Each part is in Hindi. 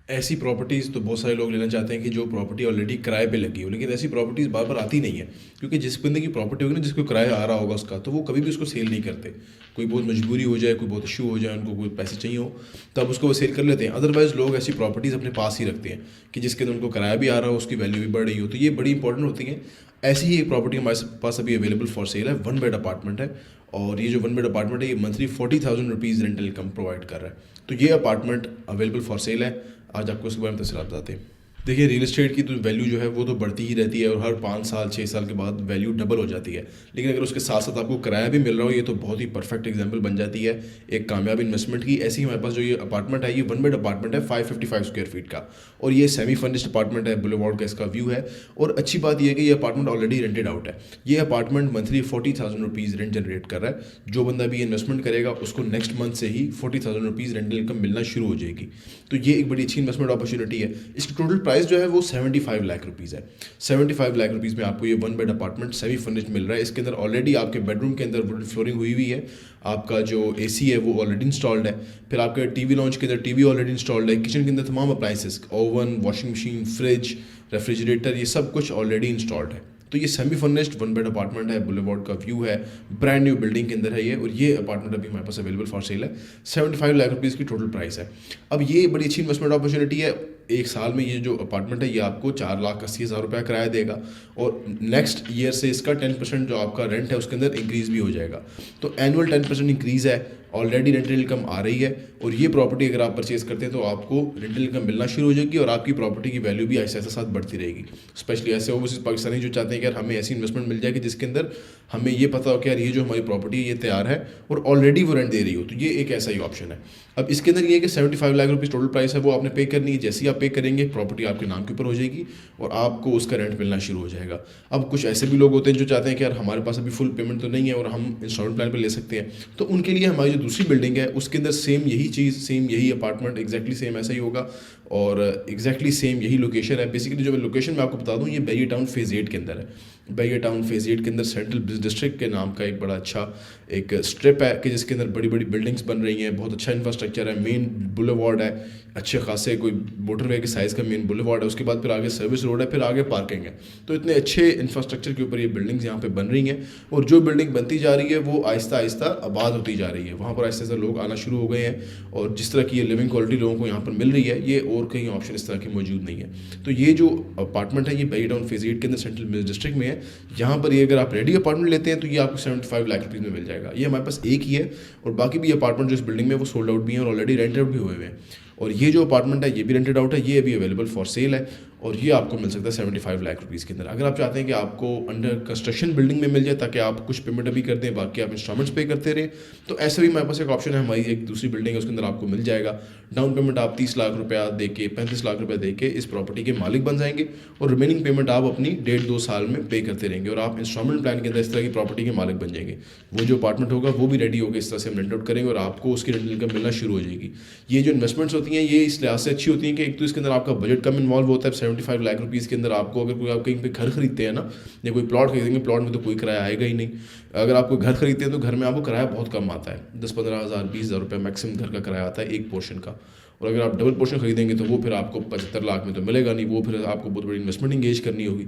ऐसी प्रॉपर्टीज़ तो बहुत सारे लोग लेना चाहते हैं कि जो प्रॉपर्टी ऑलरेडी किराए पे लगी हो, लेकिन ऐसी प्रॉपर्टीज़ बार बार आती नहीं है, क्योंकि जिस बंदे की प्रॉपर्टी होगी ना, जिसको किराया आ रहा होगा उसका, तो वो कभी भी उसको सेल नहीं करते। कोई बहुत मजबूरी हो जाए, कोई बहुत इशू हो जाए, उनको कोई पैसे चाहिए हो, तब उसको वो सेल कर लेते हैं। अदरवाइज़ लोग ऐसी प्रॉपर्टीज़ अपने पास ही रखते हैं कि जिसके अंदर उनको किराया भी आ रहा हो, उसकी वैल्यू भी बढ़ रही हो, तो ये बड़ी इंपॉर्टेंट होती है। ऐसी ही एक प्रॉपर्टी हमारे पास अभी अवेलेबल फॉर सेल है, 1 बेड अपार्टमेंट है। और ये जो 1 बेड अपार्टमेंट है, ये monthly 40,000 rupees rental income provide कर रहा है। तो ये अपार्टमेंट अवेलेबल फॉर सेल है। आज आपको इसके बारे में तफसीलात बताते हैं। देखिए, रियल एस्टेट की तो वैल्यू जो है वो तो बढ़ती ही रहती है और हर 5 साल 6 साल के बाद वैल्यू डबल हो जाती है। लेकिन अगर उसके साथ साथ आपको किराया भी मिल रहा हो, ये तो बहुत ही परफेक्ट एग्जांपल बन जाती है एक कामयाब इन्वेस्टमेंट की। ऐसी हमारे पास जो ये अपार्टमेंट है, ये 1 बेड अपार्टमेंट है 555 स्क्वायर फीट का, और ये सेमी फर्निश्ड अपार्टमेंट है। बुलेवार्ड का इसका व्यू है, और अच्छी बात यह है कि ये अपार्टमेंट ऑलरेडी रेंटेड आउट है। ये apartment monthly 40,000 rupees rent generate कर रहा है। जो बंदा भी इन्वेस्टमेंट करेगा उसको नेक्स्ट मंथ से ही 40,000 रुपीज़ रेंटल इनकम मिलना शुरू हो जाएगी। तो ये एक बड़ी अच्छी इन्वेस्टमेंट अपॉर्चुनिटी है। इसकी टोटल प्राइस जो है वो 75 लाख रुपीज़ है। 75 लाख रुपीज़ में आपको ये 1 बेड अपार्टमेंट सेमी फर्निश्ड मिल रहा है। इसके अंदर ऑलरेडी आपके बेडरूम के अंदर वुडन फ्लोरिंग हुई हुई है, आपका जो एसी है वो ऑलरेडी इंस्टॉल्ड है, फिर आपके टीवी लॉन्च के अंदर टीवी ऑलरेडी इंस्टॉल्ड है, किचन के अंदर तमाम appliances, oven, washing machine, fridge, refrigerator, ये सब कुछ ऑलरेडी इंस्टॉल्ड है। तो ये सेमी फर्निश्ड 1 बेड अपार्टमेंट है, बुलेवार्ड का व्यू है, ब्रांड न्यू बिल्डिंग के अंदर है ये। और ये अपार्टमेंट अभी हमारे पास अवेलेबल फॉर सेल है। 75 लाख रुपीज़ की टोटल प्राइस है। अब ये बड़ी अच्छी इन्वेस्टमेंट अपॉर्चुनिटी है। एक साल में ये जो अपार्टमेंट है ये आपको 4,80,000 रुपया किराया देगा, और नेक्स्ट ईयर से इसका 10% जो आपका रेंट है उसके अंदर इंक्रीज़ भी हो जाएगा। तो एनुअल 10% इंक्रीज़ है। ऑलरेडी रेंटल इनकम आ रही है, और ये प्रॉपर्टी अगर आप परचेज़ करते हैं तो आपको रेंटल इनकम मिलना शुरू हो जाएगी, और आपकी प्रॉपर्टी की वैल्यू भी ऐसे ऐसे साथ बढ़ती रहेगी। स्पेशली ऐसे ओवरसीज़ पाकिस्तानी जो चाहते हैं कि यार हमें ऐसी इन्वेस्टमेंट मिल जाए कि जिसके अंदर हमें ये पता हो कि यार ये जो हमारी प्रॉपर्टी है ये तैयार है और ऑलरेडी वो रेंट दे रही हो, तो ये एक ऐसा ही ऑप्शन है। अब इसके अंदर ये है कि 75 लाख रुपीज़ टोटल प्राइस है, वो आपने पे करनी है। जैसे ही आप पे करेंगे प्रॉपर्टी आपके नाम के ऊपर हो जाएगी और आपको उसका रेंट मिलना शुरू हो जाएगा। अब कुछ ऐसे भी लोग होते हैं जो चाहते हैं कि यार हमारे पास अभी फुल पेमेंट तो नहीं है और हम इंस्टॉलमेंट प्लान पर ले सकते हैं, तो उनके लिए हमारी जो दूसरी बिल्डिंग है उसके अंदर सेम यही चीज़, सेम यही अपार्टमेंट एग्जैक्टली सेम ऐसा ही होगा, और एग्जैक्टली सेम यही लोकेशन है। बेसिकली जो मैं लोकेशन मैं आपको बता दूं, ये बैरियर टाउन फेज़ 8 के अंदर है। बैरियर टाउन फेज़ 8 के अंदर सेंट्रल बिजनेस डिस्ट्रिक्ट के नाम का एक बड़ा अच्छा एक स्ट्रिप है कि जिसके अंदर बड़ी बड़ी बिल्डिंग्स बन रही हैं, बहुत अच्छा इंफ्रास्ट्रक्चर है, मेन बुलेवार्ड है, अच्छे खासे कोई मोटरवे के साइज़ का मेन बुलेवार्ड है, उसके बाद फिर आगे सर्विस रोड है, फिर आगे पार्किंग है। तो इतने अच्छे इंफ्रास्ट्रक्चर के ऊपर ये बिल्डिंग्स यहाँ पे बन रही हैं, और जो बिल्डिंग बनती जा रही है वो आहिस्ता आहिस्ता आबाद होती जा रही है। वहाँ पर आहिस्ता आहिस्ता लोग आना शुरू हो गए हैं, और जिस तरह की ये लिविंग क्वालिटी लोगों को यहाँ पर मिल रही है, ये और कहीं ऑप्शन इस तरह की मौजूद नहीं है। तो ये जो अपार्टमेंट है ये बैरियर टाउन फेज़ 8 के अंदर सेंट्रल बिजनेस डिस्ट्रिक्ट में है। यहाँ पर ये अगर आप रेडी अपार्टमेंट लेते हैं तो ये आपको 75 लाख रुपीज़ में मिल जाएगा। ये हमारे पास एक ही है, और बाकी भी अपार्टमेंट जो इस बिल्डिंग में वो सोल्ड आउट भी हैं और ऑलरेडी रेंटेड आउट भी हुए हुए हैं। और ये जो अपार्टमेंट है ये भी रेंटेड आउट है, ये अभी अवेलेबल फॉर सेल है, और ये आपको मिल सकता है 75 लाख रुपीज़ के अंदर। अगर आप चाहते हैं कि आपको अंडर कंस्ट्रक्शन बिल्डिंग में मिल जाए ताकि आप कुछ पेमेंट अभी कर दें, बाकी आप इंस्टॉलमेंट्स पे करते रहे, तो ऐसा भी हमारे पास एक ऑप्शन है। हमारी एक दूसरी बिल्डिंग है उसके अंदर आपको मिल जाएगा। डाउन पेमेंट आप 30 लाख रुपया दे के 35 लाख रुपया दे के इस प्रॉपर्टी के मालिक बन जाएंगे, और रिमेनिंग पेमेंट आप अपनी 1.5-2 साल में पे करते रहेंगे, और आप इंस्टॉलमेंट प्लान के अंदर इस तरह की प्रॉपर्टी के मालिक बन जाएंगे। वो जो अपार्टमेंट होगा वो भी रेडी होकर इस तरह से हम रेंट आउट करेंगे, और आपको उसकी रेंटल इनकम मिलना शुरू हो जाएगी। ये जो इन्वेस्टमेंट्स होती हैं ये इस लिहाज से अच्छी होती हैं कि एक तो इसके अंदर आपका बजट कम इन्वॉल्व होता है। 75 लाख रुपीज़ के अंदर आपको अगर कोई आप कहीं पे घर खरीदते हैं ना, या कोई प्लॉट खरीदेंगे, प्लॉट में तो कोई किराया आएगा ही नहीं। अगर आप कोई घर खरीदते हैं तो घर में आपको किराया बहुत कम आता है, 10-15 हज़ार 20,000 रुपये मैक्सिमम घर का किराया आता है एक पोर्शन का। और अगर आप डबल पोर्शन खरीदेंगे तो वो फिर आपको 75 लाख में तो मिलेगा नहीं, वो फिर आपको बहुत बड़ी इन्वेस्टमेंट इंगेज करनी होगी।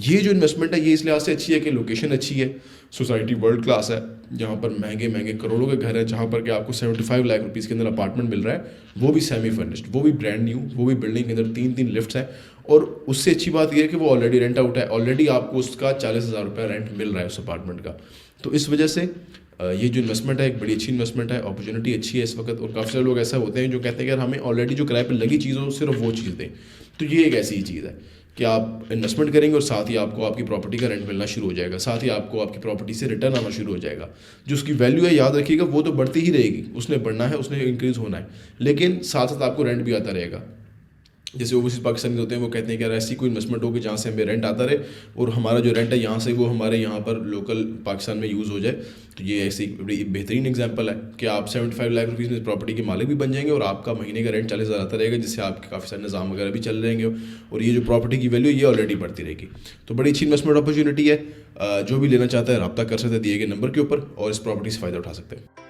ये जो इन्वेस्टमेंट है ये इस लिहाज से अच्छी है कि लोकेशन अच्छी है, सोसाइटी वर्ल्ड क्लास है, जहाँ पर महंगे महंगे करोड़ों के घर हैं, जहाँ पर कि आपको 75 लाख रुपीज़ के अंदर अपार्टमेंट मिल रहा है, वो भी सेमी फर्निश्ड, वो भी ब्रांड न्यू, वो भी बिल्डिंग के अंदर 3-3 लिफ्ट्स हैं। और उससे अच्छी बात यह है कि वो ऑलरेडी रेंट आउट है, ऑलरेडी आपको उसका 40,000 रुपया रेंट मिल रहा है उस अपार्टमेंट का। तो इस वजह से ये जो इन्वेस्टमेंट है एक बड़ी अच्छी इन्वेस्टमेंट है, अपॉर्चुनिटी अच्छी है इस वक्त। और काफ़ी सारे लोग ऐसा होते हैं जो कहते हैं कि यार हमें ऑलरेडी जो किराए पर लगी चीज़ हो सिर्फ वो चीज़ दें। तो ये एक ऐसी चीज़ है कि आप इन्वेस्टमेंट करेंगे और साथ ही आपको आपकी प्रॉपर्टी का रेंट मिलना शुरू हो जाएगा, साथ ही आपको आपकी प्रॉपर्टी से रिटर्न आना शुरू हो जाएगा। जो उसकी वैल्यू है याद रखिएगा वो तो बढ़ती ही रहेगी, उसने बढ़ना है, उसने इंक्रीज़ होना है, लेकिन साथ साथ आपको रेंट भी आता रहेगा। जैसे ओवरसीज़ पाकिस्तानी होते हैं वो कहते हैं कि यार ऐसी कोई इन्वेस्टमेंट हो कि जहाँ से हमें रेंट आता रहे और हमारा जो रेंट है यहाँ से वो हमारे यहाँ पर लोकल पाकिस्तान में यूज़ हो जाए। तो ये ऐसी बड़ी बेहतरीन एग्जांपल है कि आप 75 लाख रुपीज़ में प्रॉपर्टी के मालिक भी बन जाएंगे और आपका महीने का रेंट 40,000 आता रहेगा, जिससे आपके काफ़ी सारे निज़ाम वगैरह भी चल रहेंगे, और ये जो प्रॉपर्टी की वैल्यू ये ऑलरेडी बढ़ती रहेगी। तो बड़ी अच्छी इन्वेस्टमेंट अपॉर्चुनिटी है। जो भी लेना चाहता है रब्ता कर सकते हैं दिए गए नंबर के ऊपर और इस प्रॉपर्टी से फ़ायदा उठा सकते हैं।